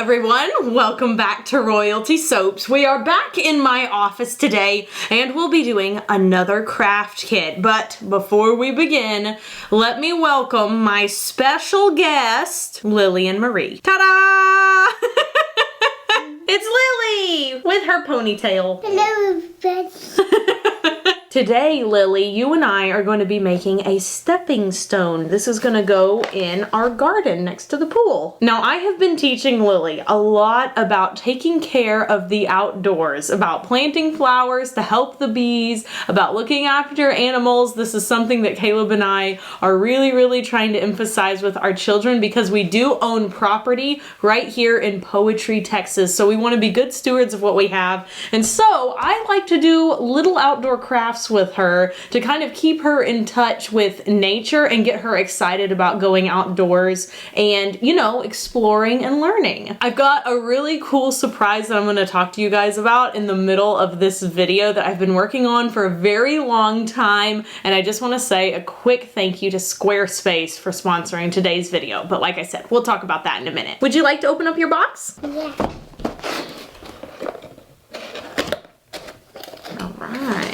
everyone, welcome back to Royalty Soaps. We are back in my office today and we'll be doing another craft kit. But before we begin, let me welcome my special guest, Lily and Marie. Ta-da! It's Lily with her ponytail. Hello, everybody. Today, Lily, you and I are going to be making a stepping stone. This is going to go in our garden next to the pool. Now, I have been teaching Lily a lot about taking care of the outdoors, about planting flowers to help the bees, about looking after animals. This is something that Caleb and I are really trying to emphasize with our children because we do own property right here in Poetry, Texas. So we want to be good stewards of what we have. And so I like to do little outdoor crafts with her to kind of keep her in touch with nature and get her excited about going outdoors and, you know, exploring and learning. I've got a really cool surprise that I'm going to talk to you guys about in the middle of this video that I've been working on for a very long time, and I just want to say a quick thank you to Squarespace for sponsoring today's video. But like I said, we'll talk about that in a minute. Would you like to open up your box? Yeah. All right.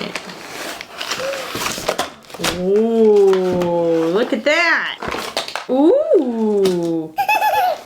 Ooh, look at that. Ooh.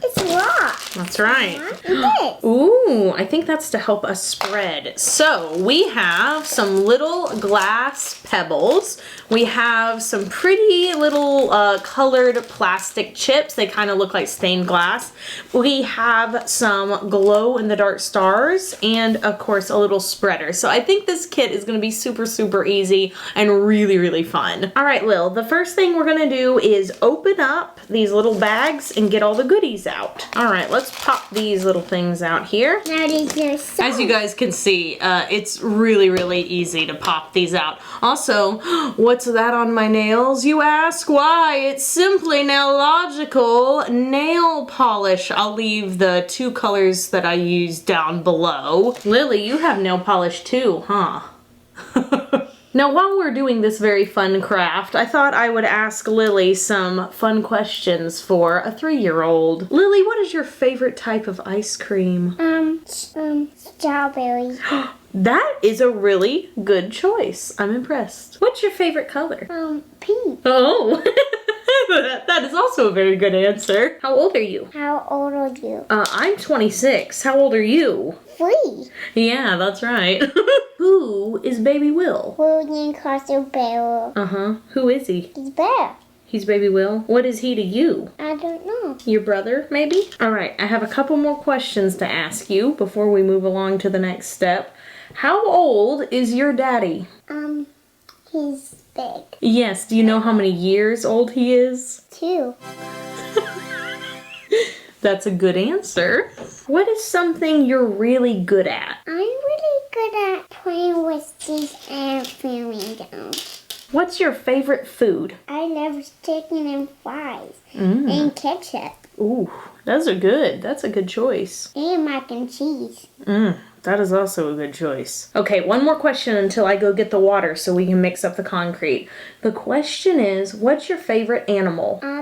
It's rock. That's right. It is. Ooh, I think that's to help us spread. So we have some little glass pebbles. We have some pretty little colored plastic chips. They kind of look like stained glass. We have some glow-in-the-dark stars and, of course, a little spreader. So I think this kit is going to be super easy and really fun. All right, Lil, the first thing we're going to do is open up these little bags and get all the goodies out. All right, let's pop these little things out here. Now these are so. As you guys can see, it's really easy to pop these out. Also, what's that on my nails, you ask? Why, it's simply Nailogical nail polish. I'll leave the two colors that I use down below. Lily, you have nail polish too, huh? Now, while we're doing this very fun craft, I thought I would ask Lily some fun questions for a 3-year-old. Lily, what is your favorite type of ice cream? Strawberry. That is a really good choice. I'm impressed. What's your favorite color? Pink. Oh, that is also a very good answer. How old are you? How old are you? I'm 26. How old are you? 3. Yeah, that's right. Who is Baby Will? William Castor Oil. Uh-huh. Who is he? He's bear. He's Baby Will. What is he to you? I don't know. Your brother, maybe? All right, I have a couple more questions to ask you before we move along to the next step. How old is your daddy? He's big. Yes, do you know how many years old he is? 2. That's a good answer. What is something you're really good at? I'm really good at playing with these and flamingos. What's your favorite food? I love chicken and fries and ketchup Ooh, those are good. That's a good choice. and mac and cheese. That is also a good choice. Okay, one more question until I go get the water so we can mix up the concrete. The question is, what's your favorite animal? I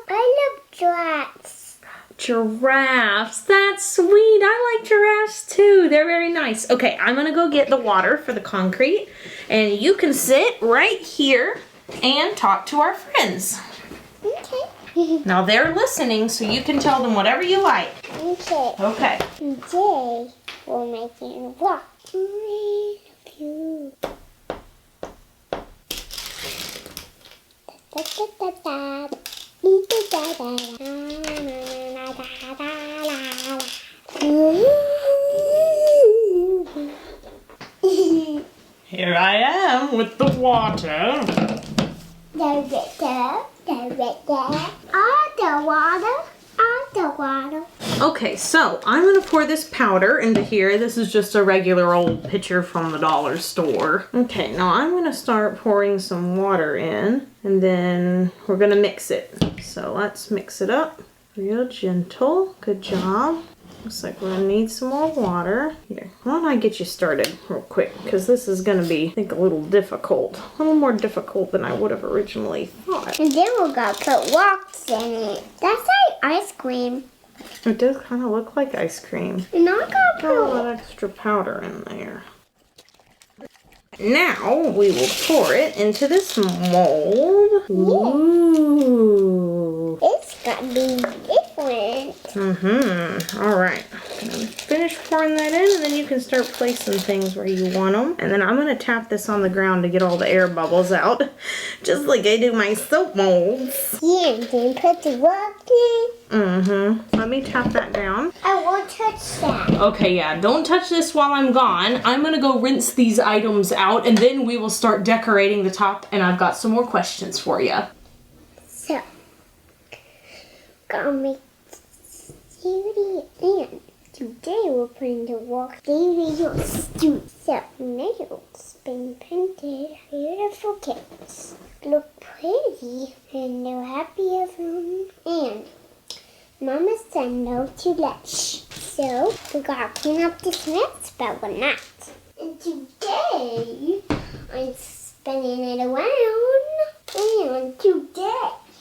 love giraffes. Giraffes. That's sweet. I like giraffes too. They're very nice. Okay, I'm gonna go get the water for the concrete, and you can sit right here and talk to our friends. Okay. Now they're listening, so you can tell them whatever you like. Okay. Okay. Today we're making a rock. I love you. Da, da, da, da, da. Here I am with the water. Okay, so I'm going to pour this powder into here. This is just a regular old pitcher from the dollar store. Okay, now I'm going to start pouring some water in, and then we're going to mix it. So let's mix it up. Real gentle. Good job. Looks like we're gonna need some more water. Here, why don't I get you started real quick, because this is gonna be, I think, a little difficult. A little more difficult than I would have originally thought. And then we're gonna put rocks in it. That's like ice cream. It does kind of look like ice cream. And I got Throw that extra powder in there. Now we will pour it into this mold. Ooh. It's gonna be different. All right. I'm gonna finish pouring that in, and then you can start placing things where you want them. And then I'm gonna tap this on the ground to get all the air bubbles out, just like I do my soap molds. Yeah, and then put the rock in. Let me tap that down. I won't touch that. Okay, yeah, don't touch this while I'm gone. I'm gonna go rinse these items out, and then we will start decorating the top, and I've got some more questions for you. So, gonna make beauty, and today we're putting the rock nails to so nails been painted. Beautiful kids look pretty, and they're happy of them. And Mama said no to lunch, so we gotta clean up this mess, but we're not. And today, I'm spinning it around, and today,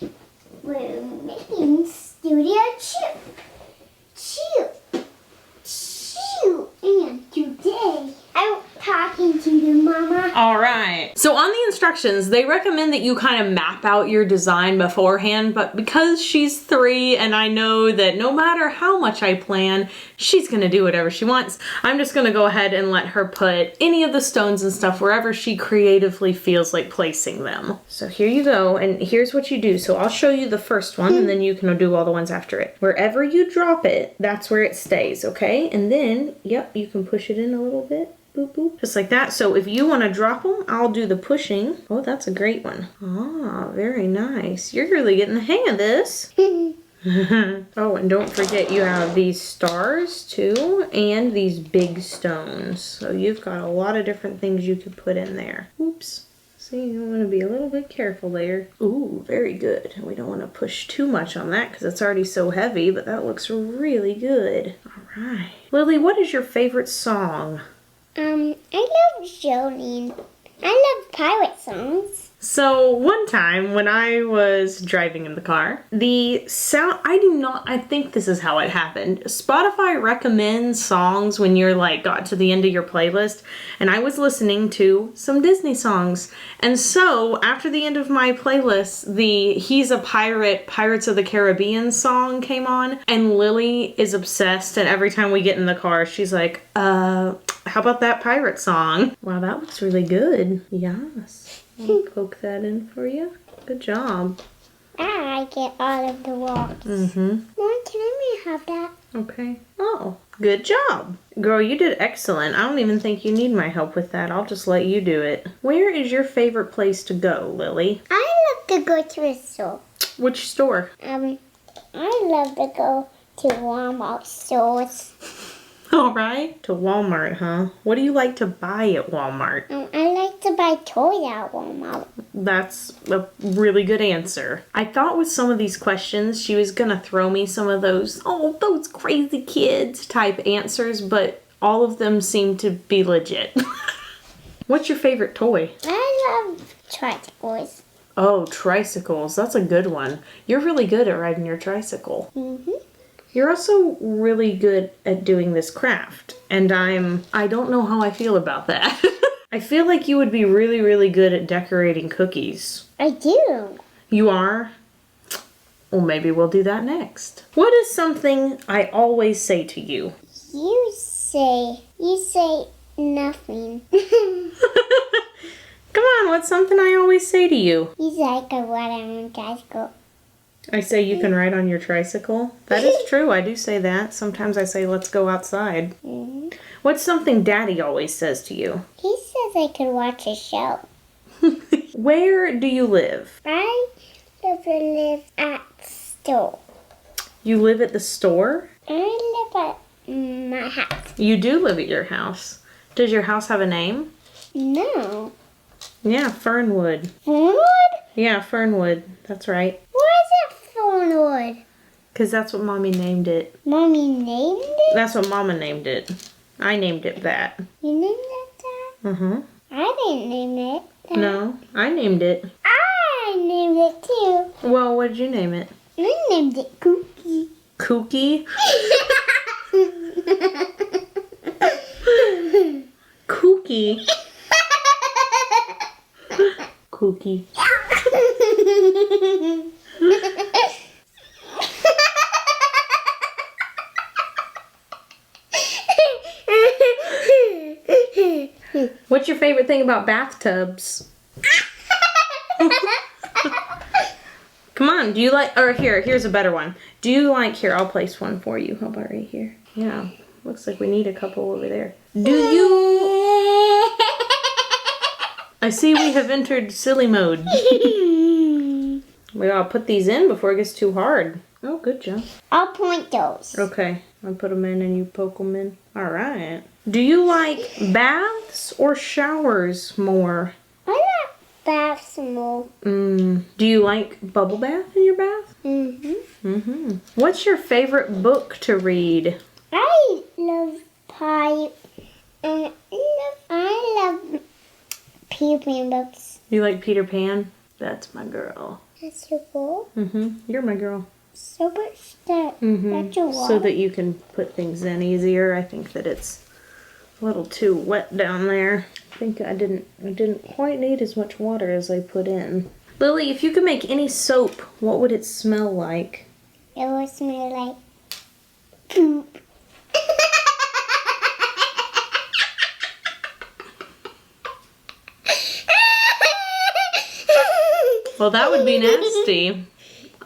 we're making studio chip, and today, I'm talking to you, Mama. All right. So on the instructions, they recommend that you kind of map out your design beforehand, but because she's 3 and I know that no matter how much I plan, she's gonna do whatever she wants, I'm just gonna go ahead and let her put any of the stones and stuff wherever she creatively feels like placing them. So here you go, and here's what you do. So I'll show you the first one, and then you can do all the ones after it. Wherever you drop it, that's where it stays, okay? And then, yep, you can push it in a little bit. Boop, boop. Just like that. So if you want to drop them, I'll do the pushing. Oh, that's a great one. Ah, very nice. You're really getting the hang of this. Oh, and don't forget you have these stars too, and these big stones. So you've got a lot of different things you could put in there. Oops. See, you want to be a little bit careful there. Ooh, very good. We don't want to push too much on that because it's already so heavy, but that looks really good. All right. Lily, what is your favorite song? I love Jolene. I love pirate songs. So one time when I was driving in the car, the sound, I think this is how it happened. Spotify recommends songs when you're like got to the end of your playlist, and I was listening to some Disney songs. And so after the end of my playlist, the He's a Pirate, Pirates of the Caribbean song came on, and Lily is obsessed, and every time we get in the car, she's like, how about that pirate song? Wow, that looks really good. Yes. I'll poke that in for you. Good job. I get all of the rocks. Mom, can I have that? Okay. Oh, good job. Girl, you did excellent. I don't even think you need my help with that. I'll just let you do it. Where is your favorite place to go, Lily? I love to go to a store. Which store? I love to go to Walmart stores. All right. To Walmart, huh? What do you like to buy at Walmart? I like to buy toys at Walmart. That's a really good answer. I thought with some of these questions, she was gonna throw me some of those, oh, those crazy kids type answers, but all of them seem to be legit. What's your favorite toy? I love tricycles. Oh, tricycles. That's a good one. You're really good at riding your tricycle. You're also really good at doing this craft, and I don't know how I feel about that. I feel like you would be really, really good at decorating cookies. I do. You are? Well, maybe we'll do that next. What is something I always say to you? You say nothing. Come on, what's something I always say to you? You say I can ride on a tricycle. I say you can ride on your tricycle? That is true, I do say that. Sometimes I say let's go outside. What's something Daddy always says to you? He says I can watch a show. Where do you live? I live at store. You live at the store? I live at my house. You do live at your house. Does your house have a name? No. Yeah, Fernwood. Fernwood? Yeah, Fernwood. That's right. Why is it Fernwood? Because that's what Mommy named it. Mommy named it? That's what Mama named it. I named it that. You named it that? I didn't name it that. No, I named it. I named it too. Well, what did you name it? I named it Cookie. Kooky. Kooky. Kooky. What's your favorite thing about bathtubs? Come on, do you like, or here's a better one. Do you like, here, I'll place one for you. How about right here? Yeah, looks like we need a couple over there. Do you... I see we have entered silly mode. We gotta put these in before it gets too hard. Oh, good job. I'll point those. Okay, I'll put them in and you poke them in. All right. Do you like baths or showers more? I like baths more. Do you like bubble bath in your bath? Mm-hmm. What's your favorite book to read? I love pie. And I love Peter Pan books. You like Peter Pan? That's my girl. That's your goal? You're my girl. So much that. That's your wall. So that you can put things in easier. I think that it's a little too wet down there. I think I didn't quite need as much water as I put in. Lily, if you could make any soap, what would it smell like? It would smell like poop. Well, that would be nasty.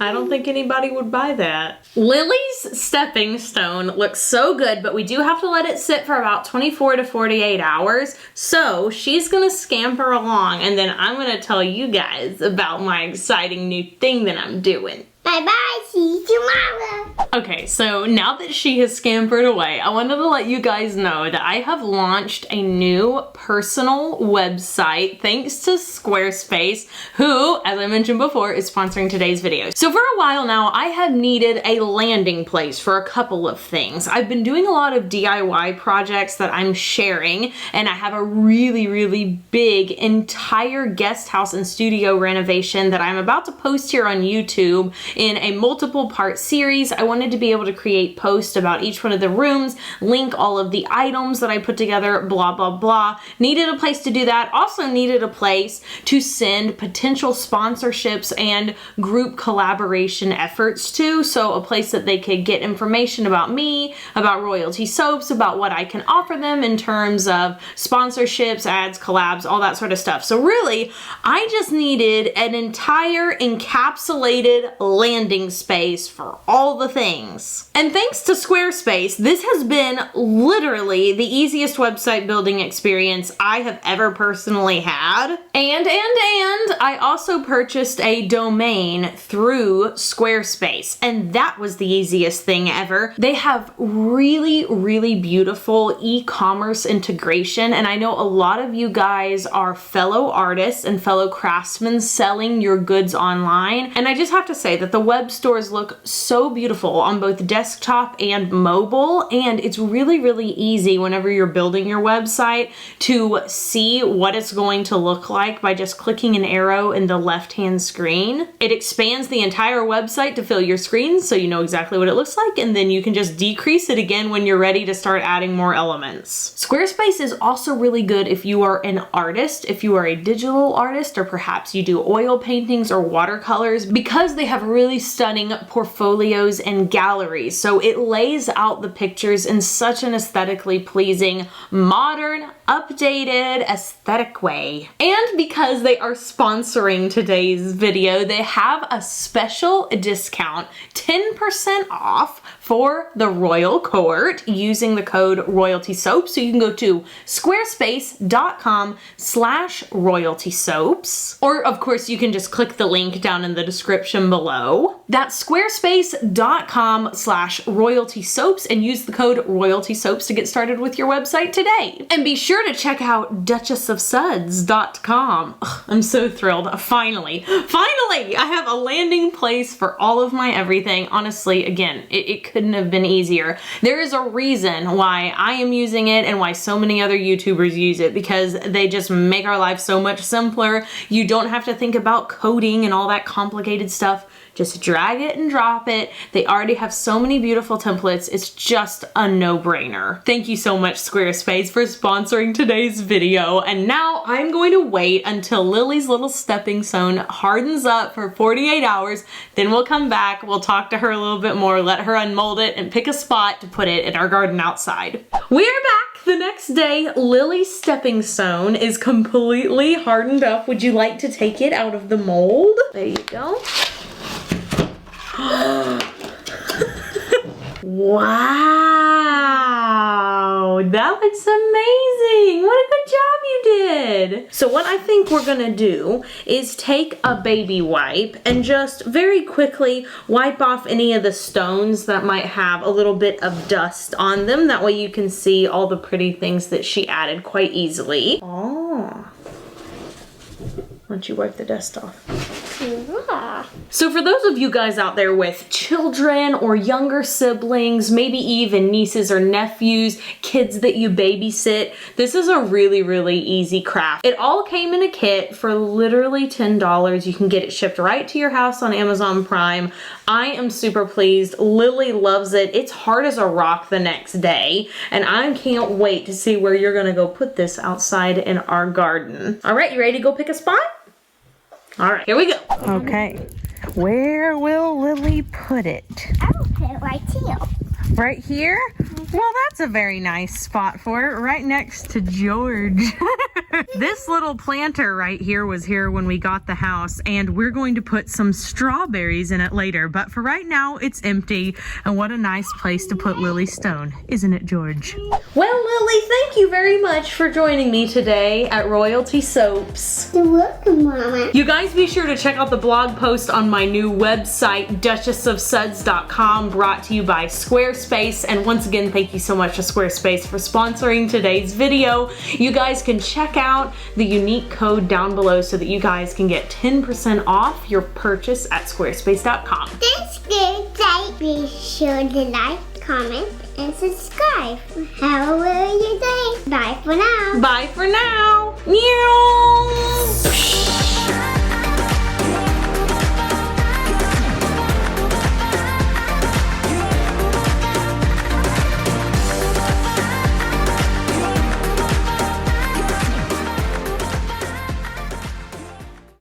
I don't think anybody would buy that. Lily's stepping stone looks so good, but we do have to let it sit for about 24 to 48 hours. So she's gonna scamper along and then I'm gonna tell you guys about my exciting new thing that I'm doing. Bye-bye, see you tomorrow. Okay, so now that she has scampered away, I wanted to let you guys know that I have launched a new personal website thanks to Squarespace, who, as I mentioned before, is sponsoring today's video. So for a while now, I have needed a landing place for a couple of things. I've been doing a lot of DIY projects that I'm sharing, and I have a really, really big entire guest house and studio renovation that I'm about to post here on YouTube in a multiple part series. I wanted to be able to create posts about each one of the rooms, link all of the items that I put together, blah, blah, blah. Needed a place to do that. Also needed a place to send potential sponsorships and group collaboration efforts to. So a place that they could get information about me, about Royalty Soaps, about what I can offer them in terms of sponsorships, ads, collabs, all that sort of stuff. So really, I just needed an entire encapsulated landing space for all the things. And thanks to Squarespace, this has been literally the easiest website building experience I have ever personally had. And I also purchased a domain through Squarespace, and that was the easiest thing ever. They have really, really beautiful e-commerce integration, and I know a lot of you guys are fellow artists and fellow craftsmen selling your goods online, and I just have to say that the web stores look so beautiful on both desktop and mobile, and it's really, really easy whenever you're building your website to see what it's going to look like by just clicking an arrow in the left-hand screen. It expands the entire website to fill your screen so you know exactly what it looks like, and then you can just decrease it again when you're ready to start adding more elements. Squarespace is also really good if you are an artist, if you are a digital artist, or perhaps you do oil paintings or watercolors, because they have really stunning portfolios and galleries. So it lays out the pictures in such an aesthetically pleasing, modern, updated, aesthetic way. And because they are sponsoring today's video, they have a special discount, 10% off for the Royal Court using the code RoyaltySoap. So you can go to squarespace.com/royaltysoaps. Or of course you can just click the link down in the description below. That's squarespace.com/royaltysoaps and use the code RoyaltySoaps to get started with your website today. And be sure to check out duchessofsuds.com. I'm so thrilled. Finally, I have a landing place for all of my everything. Honestly, again, it couldn't have been easier. There is a reason why I am using it and why so many other YouTubers use it, because they just make our life so much simpler. You don't have to think about coding and all that complicated stuff. just drag it and drop it. They already have so many beautiful templates. It's just a no-brainer. Thank you so much, Squarespace, for sponsoring today's video. And now I'm going to wait until Lily's little stepping stone hardens up for 48 hours. Then we'll come back, we'll talk to her a little bit more, let her unmold it, and pick a spot to put it in our garden outside. We're back the next day. Lily's stepping stone is completely hardened up. Would you like to take it out of the mold? There you go. Wow, that looks amazing. What a good job you did. So what I think we're gonna do is take a baby wipe and just very quickly wipe off any of the stones that might have a little bit of dust on them. That way you can see all the pretty things that she added quite easily. Oh. Why don't you wipe the dust off? Yeah. So for those of you guys out there with children or younger siblings, maybe even nieces or nephews, kids that you babysit, this is a really, really easy craft. It all came in a kit for literally $10. You can get it shipped right to your house on Amazon Prime. I am super pleased. Lily loves it. It's hard as a rock the next day, and I can't wait to see where you're gonna go put this outside in our garden. All right, you ready to go pick a spot? All right, here we go. Okay, where will Lily put it? I will put it right here. Right here? Well, that's a very nice spot for it, right next to George. This little planter right here was here when we got the house, and we're going to put some strawberries in it later, but for right now, it's empty, and what a nice place to put Lily's stone, isn't it, George? Well, Lily, thank you very much for joining me today at Royalty Soaps. You're welcome, Mama. You guys be sure to check out the blog post on my new website, duchessofsuds.com, brought to you by Squarespace. And once again, thank you so much to Squarespace for sponsoring today's video. You guys can check out the unique code down below so that you guys can get 10% off your purchase at squarespace.com. Thanks, good day. Be sure to like, comment, and subscribe. Have a really good day. Bye for now. Bye for now. Meow.